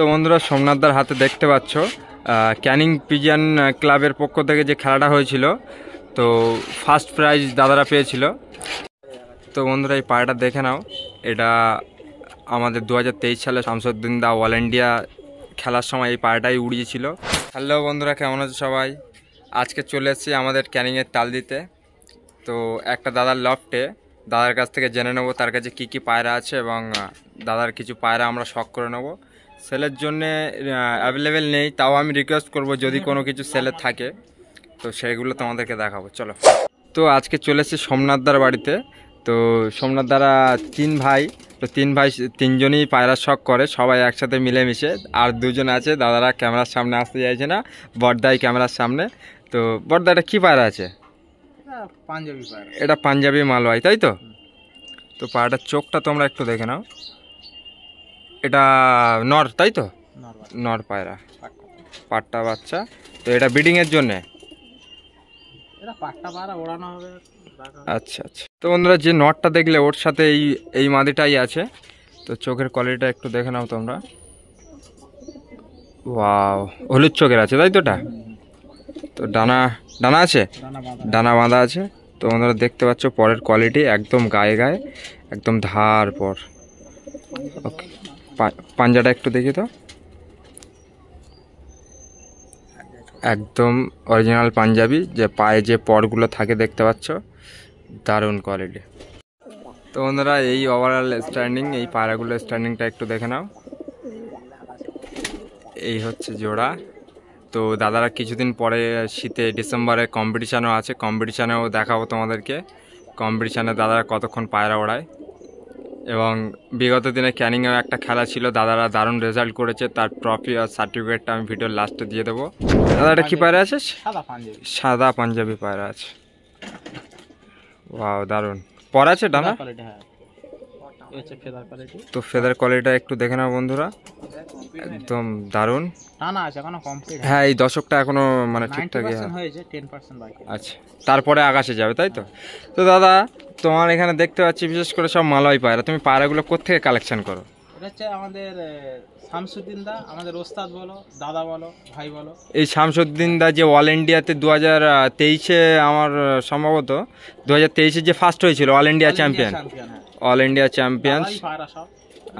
তো বন্ধুরা সোমনাথদার হাতে দেখতে পাচ্ছ ক্যানিং পিজিয়ান ক্লাবের পক্ষ থেকে যে খেলাটা হয়েছিল, তো ফার্স্ট প্রাইজ দাদারা পেয়েছিল। তো বন্ধুরা এই পায়রাটা দেখে নাও, এটা আমাদের 2023 সালে শামসুদ্দিন দা অল ইন্ডিয়া খেলার সময় এই পায়রাটাই উড়িয়েছিল। হ্যালো বন্ধুরা, কেমন আছো সবাই? আজকে চলে এসেছি আমাদের ক্যানিংয়ের তালদিতে। তো একটা দাদার লফটে, দাদার কাছ থেকে জেনে নেবো তার কাছে কী কী পায়রা আছে এবং দাদার কিছু পায়রা আমরা শখ করে নেবো। সেলের জন্যে অ্যাভেলেবেল নেই, তাও আমি রিকোয়েস্ট করব যদি কোনো কিছু সেলের থাকে তো সেগুলো তোমাদেরকে দেখাবো। চলো। তো আজকে চলে এসেছি সোমনাথদার বাড়িতে। তো সোমনাথদারা তিন ভাই, তো তিনজনই পায়রার শখ করে, সবাই একসাথে মিলেমিশে। আর দুজন আছে, দাদারা ক্যামেরার সামনে আসতে চাইছে না, বড়দাই ক্যামেরার সামনে। তো বড়দা, এটা কী পায়রা আছে? পাঞ্জাবি পায়রা। এটা পাঞ্জাবি মালওয়াই, তাই তো? তো পায়রাটার চোখটা তোমরা একটু দেখে নাও। এটা নর, তাই তো? নর পায়রা, পাট্টা বাচ্চা। তো এটা ব্রিডিংয়ের জন্যে? আচ্ছা আচ্ছা। তো বন্ধুরা, যে নটটা দেখলে ওর সাথে এই মাদিটাই আছে। তো চোখের কোয়ালিটিটা একটু দেখে নাও তোমরা। ওয়াও, হলুদ চোখের আছে, তাই তো? এটা তো ডানা আছে, ডানা বাঁধা আছে। তো বন্ধুরা দেখতে পাচ্ছ পরের কোয়ালিটি একদম গায়ে গায়ে, একদম ধার পর। ওকে, পাঞ্জাটা একটু দেখি তো। একদম অরিজিনাল পাঞ্জাবি, যে পায়ে যে পরগুলো থাকে দেখতে পাচ্ছ, দারুণ কোয়ালিটি। তো বন্ধুরা, এই ওভারঅল স্ট্যান্ডিং, এই পায়রাগুলো স্ট্যান্ডিংটা একটু দেখে নাও। এই হচ্ছে জোড়া। তো দাদারা কিছুদিন পরে শীতে ডিসেম্বরে কম্পিটিশানও আছে, কম্পিটিশানেও দেখাবো তোমাদেরকে। কম্পিটিশানে দাদারা কতক্ষণ পায়রা ওড়ায়। এবং বিগত দিনে ক্যানিংয়েও একটা খেলা ছিল, দাদারা দারুণ রেজাল্ট করেছে, তার ট্রফি আর সার্টিফিকেটটা আমি ভিডিওর লাস্টে দিয়ে দেবো। দাদা, এটা কী পায়রা আছে? সাদা পাঞ্জাবি পায়রা আছে। ওয়াও, দারুণ। পর আছে ডানা? তো ফেদার কোয়ালিটিটা একটু দেখে নাও বন্ধুরা, একদম দারুণ। হ্যাঁ, এই দশকটা এখনো মানে ঠিকঠাক আচ্ছা, তারপরে আকাশে যাবে, তাই তো? তো দাদা, তোমার এখানে দেখতে পাচ্ছি বিশেষ করে সব মালয় পায়রা। তুমি পায়রাগুলো কোত্থেকে কালেকশন করো? আমাদের শামসুদ্দিন দা, আমাদের ওস্তাদ বলো, দাদা বলো, ভাই বলো। এই শামসুদ্দিন দা যে অল ইন্ডিয়াতে 2023-এ, আমার সম্ভবত 2023-এ যে ফার্স্ট হয়েছিল all India champion, all India champion.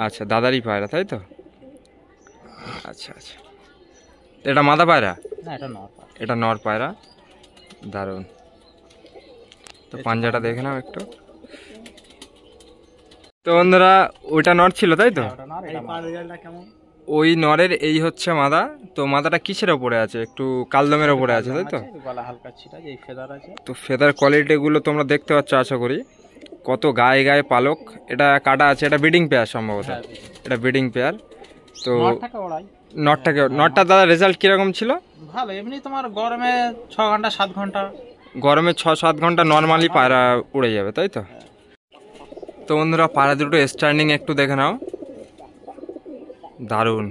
আচ্ছা, দাদারই পায়রা, তাই তো? আচ্ছা আচ্ছা। এটা মাদা পায়রা? এটা নর পায়রা, দারুণ। তো পাঞ্জাটা দেখে নাও একটু। তো বন্ধুরা, ওইটা নর ছিল, তাই তো? ওই নরের এই হচ্ছে মাদা। তো মাদাটা কিসের ওপরে আছে? একটু কালদমের ওপরে আছে, তাই তো? তো ফেদার কোয়ালিটিগুলো তোমরা দেখতে পাচ্ছ আশা করি, কত গায়ে গায়ে পালক। এটা কাটা আছে, এটা ব্রিডিং পেয়ার সম্ভবত, এটা ব্রিডিং পেয়ার। তো নটটা দাদা রেজাল্ট কিরকম ছিল? ভালো, এমনি তোমার গরমে 6 ঘন্টা 7 ঘন্টা, গরমে 6-7 ঘন্টা নর্মালি পায়রা উড়ে যাবে, তাই তো? তো বন্ধুরা, পায়রা দুটো স্ট্যান্ডিং একটু দেখে নাও, দারুণ।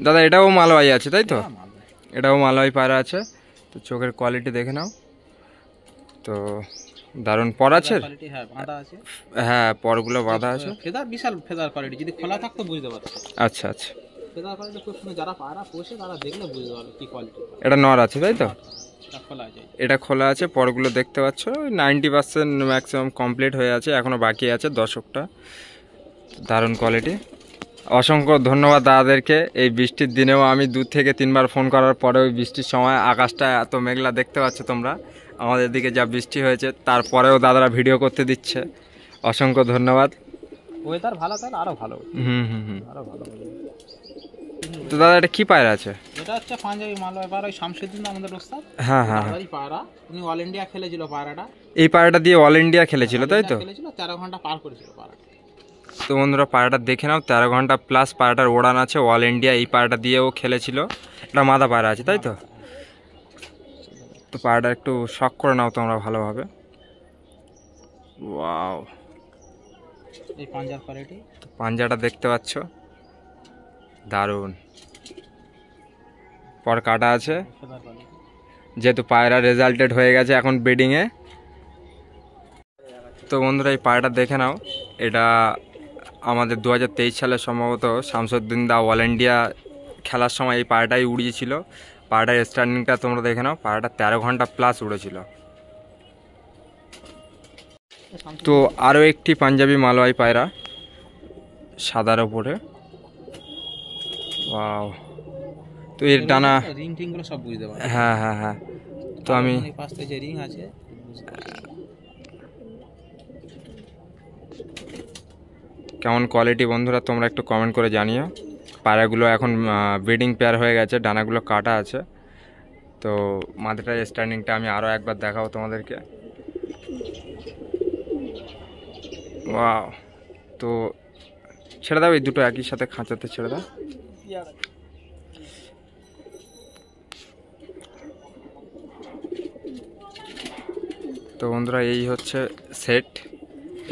দাদা, এটাও মালওয়াই আছে, তাই তো? এটাও মালওয়াই পায়রা আছে। তো চোখের কোয়ালিটি দেখে নাও। তো দারুণ পর আছে। হ্যাঁ, পরগুলো বাঁধা আছে। ফেদার বিশাল ফেদার কোয়ালিটি, যদি খোলা থাকতো বুঝতে পারতো। আচ্ছা আচ্ছা। ফেদার কোয়ালিটি খুব সুন্দর, যারা পায়রা পোষে তারা দেখলে বুঝতে পারবে কি কোয়ালিটি। এটা নর আছে, তাই তো? এটা খোলা আছে, পরগুলো দেখতে পাচ্ছ 90% ম্যাক্সিমাম কমপ্লিট হয়ে আছে, এখনো বাকি আছে দশকটা। দারুণ কোয়ালিটি। অসংখ্য ধন্যবাদ দাদাদেরকে। এই বৃষ্টির দিনেও আমি 2 থেকে 3 বার ফোন করার পরে, ওই বৃষ্টির সময় আকাশটা এত মেঘলা দেখতে পাচ্ছ তোমরা, আমাদের দিকে যা বৃষ্টি হয়েছে তারপরেও দাদারা ভিডিও করতে দিচ্ছে। অসংখ্য ধন্যবাদ। ওয়েদার ভালো তাহলে আরো ভালো। আরো ভালো। তো দাদা, এটা কি পায়রা আছে? এটা হচ্ছে পাঞ্জাবি মালওয়াই পায়রা, ওই শামসুদ্দিন আমাদের ওস্তাদ। হ্যাঁ হ্যাঁ, পায়রা উনি অল ইন্ডিয়া খেলেছিল পায়রাটা। এই পায়রাটা দিয়ে অল ইন্ডিয়া খেলেছিল, তাই তো? 13 ঘন্টা পার করেছিল পায়রাটা। তো বন্ধুরা, পায়রাটা দেখে নাও, 13 ঘন্টা প্লাস পায়রাটার ওড়ান আছে, অল ইন্ডিয়া এই পায়রাটা দিয়েও খেলেছিল। এটা মাদা পায়রা আছে, তাই তো? তো পায়রাটা একটু শক করে নাও তোমরা ভালোভাবে। ওয়াও, এই পাঞ্জার কোয়ালিটি। পাঞ্জাটা দেখতে পাচ্ছ, দারুণ। পর কাটা আছে, যেহেতু পায়রা রেজাল্টেড হয়ে গেছে এখন ব্রিডিংয়ে। তো বন্ধুরা, এই পায়রাটা দেখে নাও, এটা আমাদের 2023 সালে সম্ভবত শামসুদ্দিন দা অল ইন্ডিয়া খেলার সময় এই পায়রাটাই উড়িয়েছিল। পায়রাটার স্ট্যান্ডিংটা তোমরা দেখে নাও, পায়রাটা 13 ঘন্টা প্লাস উড়েছিল। তো আরও একটি পাঞ্জাবি মালওয়াই পায়রা সাদার ওপরে। ওয়াও, তো এর ডানা রিং টিং গুলো সব বুঝতে পারবে। হ্যাঁ হ্যাঁ হ্যাঁ। তো আমি এই পাশে যে রিং আছে কেমন কোয়ালিটি বন্ধুরা তোমরা একটু কমেন্ট করে জানিও। পায়রাগুলো এখন ব্রিডিং পেয়ার হয়ে গেছে, ডানাগুলো কাটা আছে। তো মাথাটার স্ট্যান্ডিংটা আমি আরও একবার দেখাবো তোমাদেরকে। ওয়াও, তো ছেড়ে দাও, এই দুটো একই সাথে খাঁচাতে ছেড়ে দাও। তো বন্ধুরা এই হচ্ছে সেট,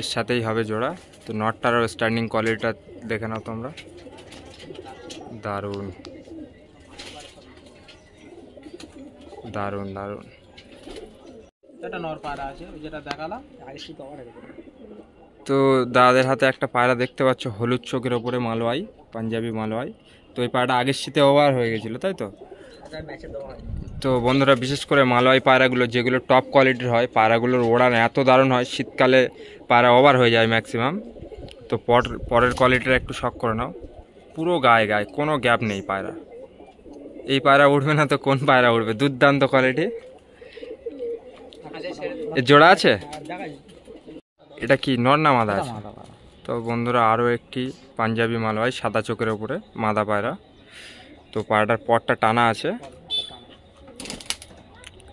এর সাথেই হবে জোড়া। তো নটটারও স্ট্যান্ডিং কোয়ালিটিটা দেখে নাও তোমরা, দারুণ দারুণ দারুণ। এটা নর পায়রা আছে যেটা দেখালাম। তো দাদাদের হাতে একটা পায়রা দেখতে পাচ্ছ, হলুদ চোখের ওপরে মালওয়াই, পাঞ্জাবি মালওয়াই। তো এই পায়রাটা আগের শীতে ওভার হয়ে গেছিলো, তাই তো? তো বন্ধুরা বিশেষ করে মালওয়াই পায়রাগুলো যেগুলো টপ কোয়ালিটির হয়, পায়রাগুলোর ওড়ান এত দারুণ হয়, শীতকালে পায়রা ওভার হয়ে যায় ম্যাক্সিমাম। তো পরের কোয়ালিটিটা একটু শক করে নাও, পুরো গায়ে গায়ে কোনো গ্যাপ নেই পায়রা। এই পায়রা উঠবে না তো কোন পায়রা উঠবে? দুর্দান্ত কোয়ালিটি। এর জোড়া আছে? এটা কি নর না মাদা আছে? তো বন্ধুরা আরও একটি পাঞ্জাবি মালওয়াই সাদা চোখের ওপরে মাদা পায়রা। তো পায়রাটার পটটা টানা আছে,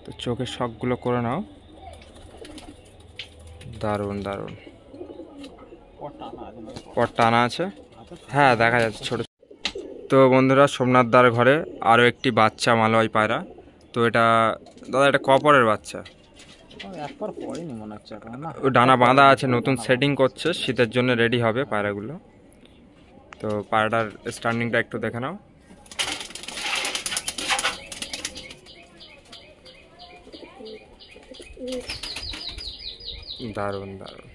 তো চোখের শকগুলো করে নাও, দারুণ দারুণ। পট টানা আছে, হ্যাঁ দেখা যাচ্ছে ছোট। তো বন্ধুরা সোমনাথ দার ঘরে আরও একটি বাচ্চা মালওয়াই পায়রা। তো এটা দাদা এটা কপরের বাচ্চা, ও ডানা বাঁধা আছে, নতুন সেটিং করছে, শীতের জন্য রেডি হবে পায়রাগুলো। তো পায়রাটার স্ট্যান্ডিংটা একটু দেখে নাও, দারুণ দারুণ।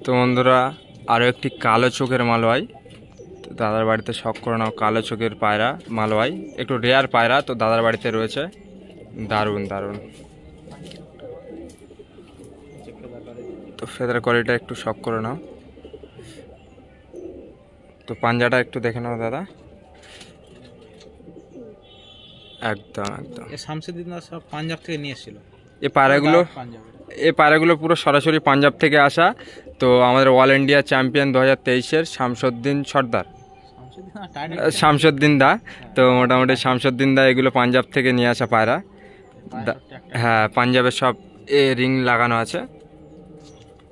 তো বন্ধুরা আরও একটি কালো চোখের মালওয়াই, তো দাদার বাড়িতে শখ করে নাও, কালো চোখের পায়রা মালওয়াই, একটু রেয়ার পায়রা, তো দাদার বাড়িতে রয়েছে, দারুণ দারুণ। তো ফেদার কোয়ালিটিটা একটু শক করে নাও। তো পাঞ্জাটা একটু দেখে নাও দাদা, একদম একদম। শামসুদ্দিন সব পাঞ্জাব থেকে নিয়ে এসেছিল এই পায়রাগুলো পুরো সরাসরি পাঞ্জাব থেকে আসা। তো আমাদের অল ইন্ডিয়া চ্যাম্পিয়ন 2023-এর শামসুদ্দিন সর্দার, শামসুদ্দিন দা। তো মোটামুটি শামসুদ্দিন দা এগুলো পাঞ্জাব থেকে নিয়ে আসা পায়রা। হ্যাঁ পাঞ্জাবের সব রিং লাগানো আছে,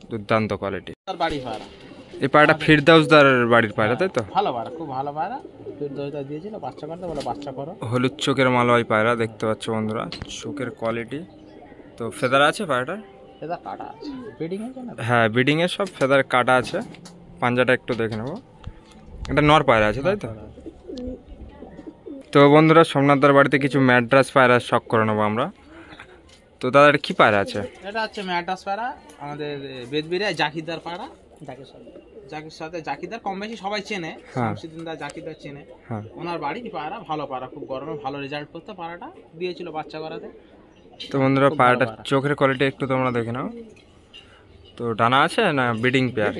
দুর্দান্ত কোয়ালিটি। এই পায়রাটা ফিরদাউসদার বাড়ির পায়রা, তাই তো? ভালো পায়রা, খুব ভালো পায়রা। ফিরদাউসদা দিয়েছিল বাচ্চা করতে, বলে বাচ্চা করো। হলুদ চোখের মালওয়াই পায়রা দেখতে পাচ্ছ বন্ধুরা, চোখের কোয়ালিটি। তো ফেদার আছে পায়রাটা? ফেদার কাটা আছে, ব্রিডিং এর জন্য। হ্যাঁ ব্রিডিং এর সব ফেদার কাটা আছে। পাঞ্জাটা একটু দেখে নেবো, এটা নর পায়রা আছে, তাই তো? তো বন্ধুরা সোমনাথদার বাড়িতে কিছু ম্যাড্রাস পায়রা শখ করে নেবো আমরা। তো দাদা এটা কি পায়রা আছে? এটা হচ্ছে ম্যাড্রাস পায়রা, আমাদের বেদবিরিয়া জাকিরদার পায়রা। জাকির সাথে জাকিরদার কম বেশি সবাই চেনে, শামসুদ্দিনদা জাকিরদার চেনে। ওনার বাড়ির পায়রা, ভালো পায়রা, খুব গরমে ভালো রেজাল্ট করতে পায়রাটা দিয়েছিল বাচ্চা করাতে। তো বন্ধুরা পায়রাটার চোখের কোয়ালিটি একটু তোমরা দেখে নাও। তো ডানা আছে না breeding pair?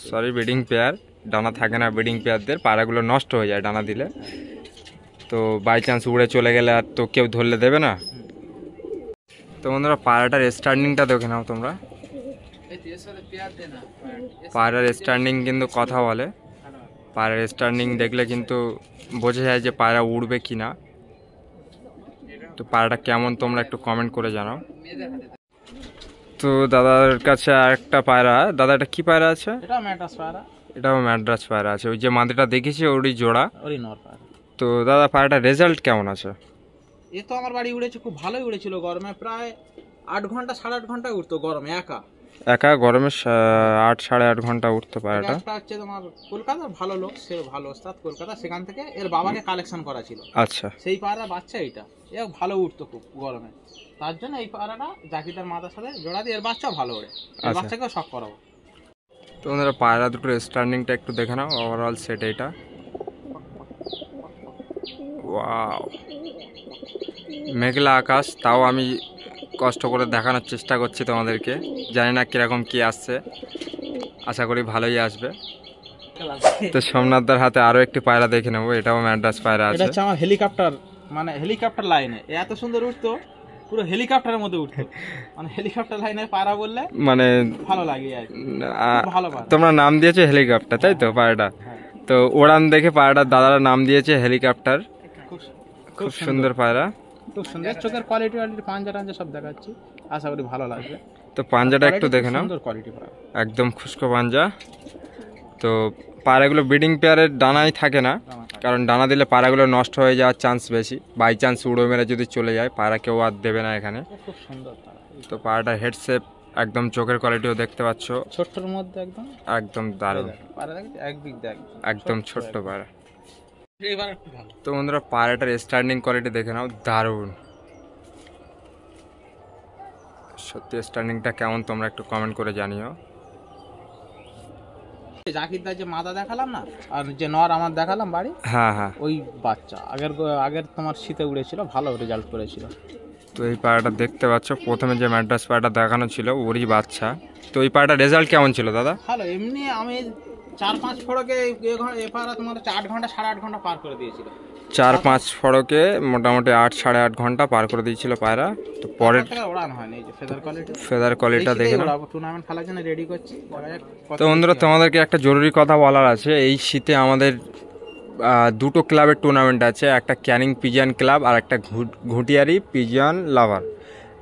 Sorry breeding pair, ডানা থাকে না ব্রিডিং পেয়ারদের, পায়রাগুলো নষ্ট হয়ে যায় ডানা দিলে। তো বাই চান্স উড়ে চলে গেলে আর তো কেউ ধরলে দেবে না। তো বন্ধুরা পায়রাটার স্ট্যান্ডিংটা দেখে নাও তোমরা, পায়রার স্ট্যান্ডিং কিন্তু কথা বলে। পায়রার স্ট্যান্ডিং দেখলে কিন্তু বোঝা যায় যে পায়রা উড়বে কি না। তো পায়রাটা কেমন তোমরা একটু কমেন্ট করে জানাও। তো দাদার কাছে আরেকটা পায়রা, দাদা এটা কি পায়রা আছে? এটা ম্যাড্রাস পায়রা। এটাও ম্যাড্রাস পায়রা আছে, ওই যে মাদিটা দেখেছি ওরই জোড়া। ওরই নর পায়রা। তো দাদা পায়রাটার রেজাল্ট কেমন আছে? এ তো আমার বাড়ি উড়েছে, খুব ভালোই উড়েছিল গরমে, প্রায় 8 ঘন্টা 8.5 ঘন্টা উঠতো গরমে একা গরমে 8 সাড়ে 8 ঘন্টা উঠতে পারে। এটা হচ্ছে তোমার কলকাতার ভালো লোক, সে ভালো ওস্তাদ কলকাতা, সেখান থেকে এর বাবাকে কালেকশন করা ছিল। আচ্ছা, সেই পায়রা বাচ্চা এটা, এ ভালো উঠতো খুব গরমে, তার জন্য এই পায়রাটা জাকিরদার মাথার সাথে জোড়া দিয়ে এর বাচ্চা ভালো ওড়ে, এই বাচ্চাকেও শখ করাবো। তো বন্ধুরা পায়রা দুটোর স্ট্যান্ডিংটা একটু দেখে নাও, ওভারঅল সেট এইটা। ওয়াও, মেঘলা আকাশ, তাও আমি কষ্ট করে দেখানোর চেষ্টা করছি তোমাদেরকে। জানি না কিরকম কি আসছে, আশা করি ভালোই আসবে। তো সোমনাথদার হাতে আরো একটি পায়রা দেখে নেবো, এটাও ম্যাড্রাস পায়রা আছে। এটা হচ্ছে আমার হেলিকপ্টার, মানে হেলিকপ্টার লাইনে এত সুন্দর উঠতো, পুরো হেলিকপ্টারের মধ্যে উঠতো। মানে হেলিকপ্টার লাইনে পায়রা বললে মানে ভালো লাগে আর কি, ভালো পায়রা। তোমরা নাম দিয়েছো হেলিকপ্টার, তাই তো পায়রাটা? তো ওড়ান দেখে পায়রাটার দাদারা নাম দিয়েছে হেলিকপ্টার। খুব সুন্দর পায়রা, খুব সুন্দর চোখের কোয়ালিটি, পাঞ্জা টাঞ্জা সব দেখাচ্ছি, আশা করি ভালো লাগবে। তো পাঞ্জাটা একটু দেখে নাও, সুন্দর কোয়ালিটি পায়রা, একদম খুশকো পাঞ্জা। তো পায়রাগুলো ব্রিডিং পেয়ারের ডানাই থাকে না, কারণ ডানা দিলে পায়রাগুলো নষ্ট হয়ে যাওয়ার চান্স বেশি। বাই চান্স উড়ো মেরে যদি চলে যায়, পায়রা কেউ আর দেবে না এখানে। খুব সুন্দর। তো পায়রাটার হেডশেপ একদম, চোখের কোয়ালিটিও দেখতে পাচ্ছ, ছোট্টর মধ্যে একদম একদম দারুণ পায়রা, একদম ছোট্ট পায়রা। তো বন্ধুরা পায়রাটার স্ট্যান্ডিং কোয়ালিটি দেখে নাও, দারুণ। সত্যি স্ট্যান্ডিংটা কেমন তোমরা একটু কমেন্ট করে জানিও। জাকিরদার যে মাদা দেখালাম না, আর যে নর আমার দেখালাম বাড়ি, হ্যাঁ হ্যাঁ, ওই বাচ্চা আগের তোমার শীতে উড়েছিল, ভালো রেজাল্ট করেছিল। তো এই পায়রাটা দেখতে পাচ্ছ, প্রথমে যে ম্যাড্রাস পায়রাটা দেখানো ছিল ওরই বাচ্চা। তো এই পায়রাটার রেজাল্ট কেমন ছিল দাদা? ভালো, এমনি আমি 4-5 ফড়কে এ পায়রা তোমার 8 ঘন্টা 8.5 ঘন্টা পার করে দিয়েছিল। 4-5 ফড়কে মোটামুটি 8-8.5 ঘন্টা পার করে দিয়েছিল পায়রা। তো পরের ওড়ান হয়নি, এই যে ফেদার কোয়ালিটিটা দেখে নাও। টুর্নামেন্ট খেলার জন্য রেডি করছি। তো বন্ধুরা তোমাদেরকে একটা জরুরি কথা বলার আছে, এই শীতে আমাদের দুটো ক্লাবের টুর্নামেন্ট আছে, একটা ক্যানিং পিজিয়ান ক্লাব আর একটা ঘুটিয়ারি পিজিয়ান লাভার।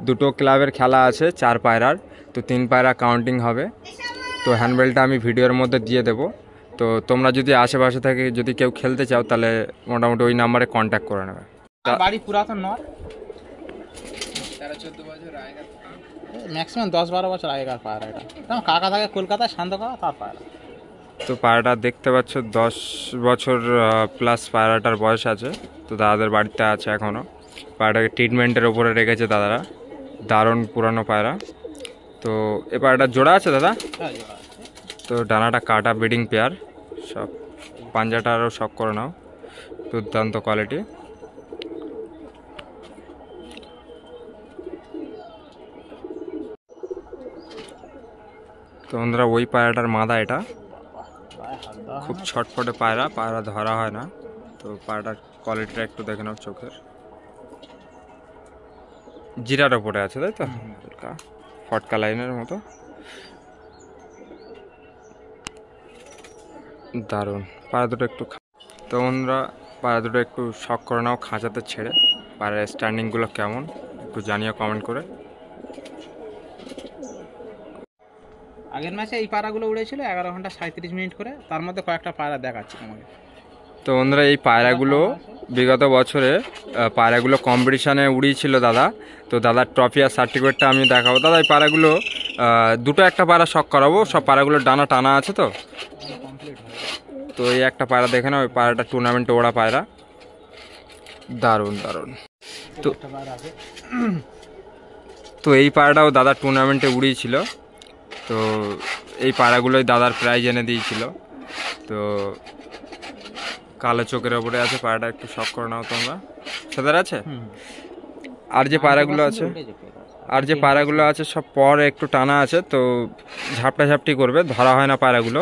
দুটো ক্লাবের খেলা আছে 4 পায়রার। তো 3 পায়রা কাউন্টিং হবে। তো হ্যান্ডবেলটা আমি ভিডিওর মধ্যে দিয়ে দেবো। তো তোমরা যদি আশেপাশে থেকে যদি কেউ খেলতে চাও, তাহলে মোটামুটি ওই নাম্বারে কন্ট্যাক্ট করে নেবে। বাড়ি পুরাতন নয়, 13-14 বছর আগেকার, ম্যাক্সিমাম 10-12 বছর আগেকার পায়রা। এটা কাকা থাকে কলকাতায়, শান্ত কাকা, তার পায়রা। তো পায়রাটা দেখতে পাচ্ছ 10 বছর প্লাস পায়রাটার বয়স আছে। তো দাদাদের বাড়িতে আছে এখনও। পায়রাটাকে ট্রিটমেন্টের ওপরে রেখেছে দাদারা, দারুণ পুরানো পায়রা। তো এ পায়রাটা জোড়া আছে দাদা? তো ডানাটা কাটা ব্রিডিং পেয়ার, সব পাঞ্জাটা আরও শখ করে নাও, দুর্দান্ত কোয়ালিটি। তো বন্ধুরা ওই পায়রাটার মাদা এটা, খুব ছটফটে পায়রা, পায়রা ধরা হয় না। তো পায়রাটার কোয়ালিটিটা একটু দেখে নাও, চোখের জিরার ওপরে আছে, তাই তো? হালকা ফটকা লাইনের মতো, দারুণ পায়রা দুটো। একটু তো বন্ধুরা পায়রা দুটো একটু শখ করে নাও খাঁচাতে ছেড়ে। পায়রার স্ট্যান্ডিংগুলো কেমন একটু জানিও কমেন্ট করে। আগের ম্যাচে এই পায়রাগুলো উড়েছিল 11 ঘন্টা 37 মিনিট করে, তার মধ্যে কয়েকটা পায়রা দেখাচ্ছি তোমাকে। তো বন্ধুরা এই পায়রাগুলো বিগত বছরে পায়রাগুলো কম্পিটিশানে উড়িয়েছিল দাদা। তো দাদার ট্রফি আর সার্টিফিকেটটা আমি দেখাবো। দাদা এই পায়রাগুলো দুটো একটা পায়রা শখ করাবো, সব পায়রাগুলোর ডানা টানা আছে। তো এই একটা পায়রা দেখে না, ওই পায়রাটা টুর্নামেন্টে ওড়া পায়রা, দারুণ দারুণ। তো এই পায়রাটাও দাদা টুর্নামেন্টে উড়িয়েছিল। তো এই পায়রাগুলোই দাদার প্রাইজ এনে দিয়েছিল। তো কালো চোখের ওপরে আছে পায়রাটা, একটু শখ করে নাও তোমরা। সেদার আছে আর যে পায়রাগুলো আছে সব পর একটু টানা আছে। তো ঝাপটা ঝাপটি করবে, ধরা হয় না পায়রাগুলো।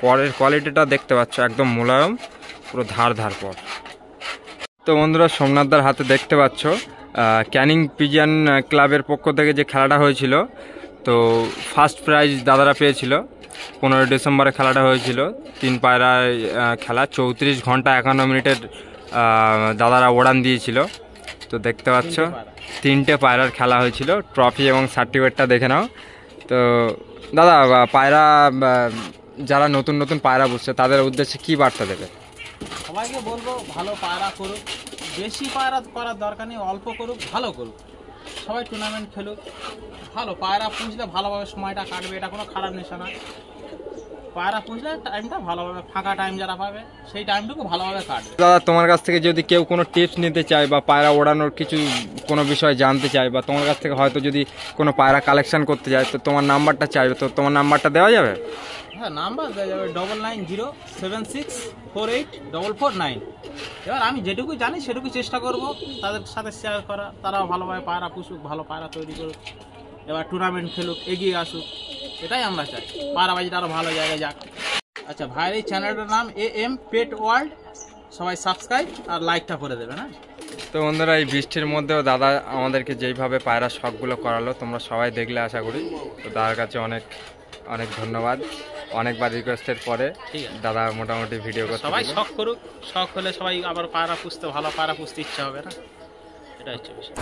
পরের কোয়ালিটিটা দেখতে পাচ্ছ, একদম মোলায়ম, পুরো ধার ধার পর। তো বন্ধুরা সোমনাথদার হাতে দেখতে পাচ্ছ ক্যানিং পিজিয়ান ক্লাবের পক্ষ থেকে যে খেলাটা হয়েছিল, তো ফার্স্ট প্রাইজ দাদারা পেয়েছিল। 15 ডিসেম্বরে খেলাটা হয়েছিল, 3 পায়রায় খেলা, 34 ঘন্টা 51 মিনিটের দাদারা ওড়ান দিয়েছিল। তো দেখতে পাচ্ছ 3টে পায়রার খেলা হয়েছিল। ট্রফি এবং সার্টিফিকেটটা দেখে নাও। তো দাদা পায়রা যারা নতুন নতুন পায়রা বুঝছে তাদের উদ্দেশ্যে কি বার্তা দেবে? সবাইকে বলবো ভালো পায়রা করুক, বেশি পায়রা করার দরকার নেই, অল্প করুক, ভালো করুক। সবাই টুর্নামেন্ট খেলুক, ভালো পায়রা পুষলে ভালোভাবে সময়টা কাটবে, এটা কোনো খারাপ নেশা না। পায়রা পুষলে টাইমটা ভালোভাবে, ফাঁকা টাইম যারা পাবে সেই টাইমটুকু ভালোভাবে কাটবে। দাদা তোমার কাছ থেকে যদি কেউ কোনো টিপস নিতে চায় বা পায়রা ওড়ানোর কিছু কোনো বিষয় জানতে চায় বা তোমার কাছ থেকে হয়তো যদি কোনো পায়রা কালেকশন করতে যায়, তো তোমার নাম্বারটা চাইবে, তো তোমার নাম্বারটা দেওয়া যাবে? হ্যাঁ, নাম্বার দেওয়া যাবে 9907648449। এবার আমি যেটুকু জানি সেটুকু চেষ্টা করব তাদের সাথে শেয়ার করা, তারাও ভালোভাবে পায়রা পুষুক, ভালো পায়রা তৈরি করুক, এবার টুর্নামেন্ট খেলুক, এগিয়ে আসুক, এটাই আমরা চাই, পায়রাবাজিটা আরও ভালো জায়গায় যাক। আচ্ছা, ভাইয়ের এই চ্যানেলটার নাম AM পেট ওয়ার্ল্ড, সবাই সাবস্ক্রাইব আর লাইকটা করে দেবেন। হ্যাঁ, তো বন্ধুরা এই বৃষ্টির মধ্যেও দাদা আমাদেরকে যেইভাবে পায়রা শখগুলো করালো তোমরা সবাই দেখলে আশা করি। তো দাদার কাছে অনেক অনেক ধন্যবাদ। অনেকবার রিকোয়েস্টের পরে ঠিক আছে, দাদা মোটামুটি ভিডিও করতে সবাই দিল। শখ করুক, শখ হলে সবাই আবার পায়রা পুষতে, ভালো পায়রা পুষতে ইচ্ছা হবে না, এটা হচ্ছে বিষয়।